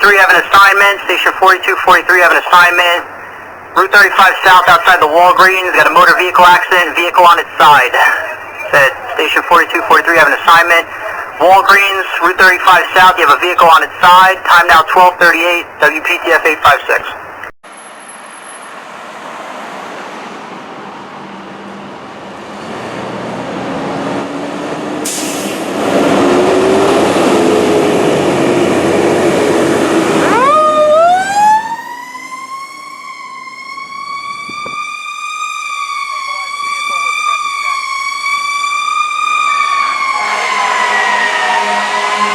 have an assignment. Station 4243 have an assignment. Route 35 south outside the Walgreens, got a motor vehicle accident, vehicle on its side. Said Station 4243 have an assignment. Walgreens, Route 35 south, you have a vehicle on its side. Time now 12:38, WPTF 856.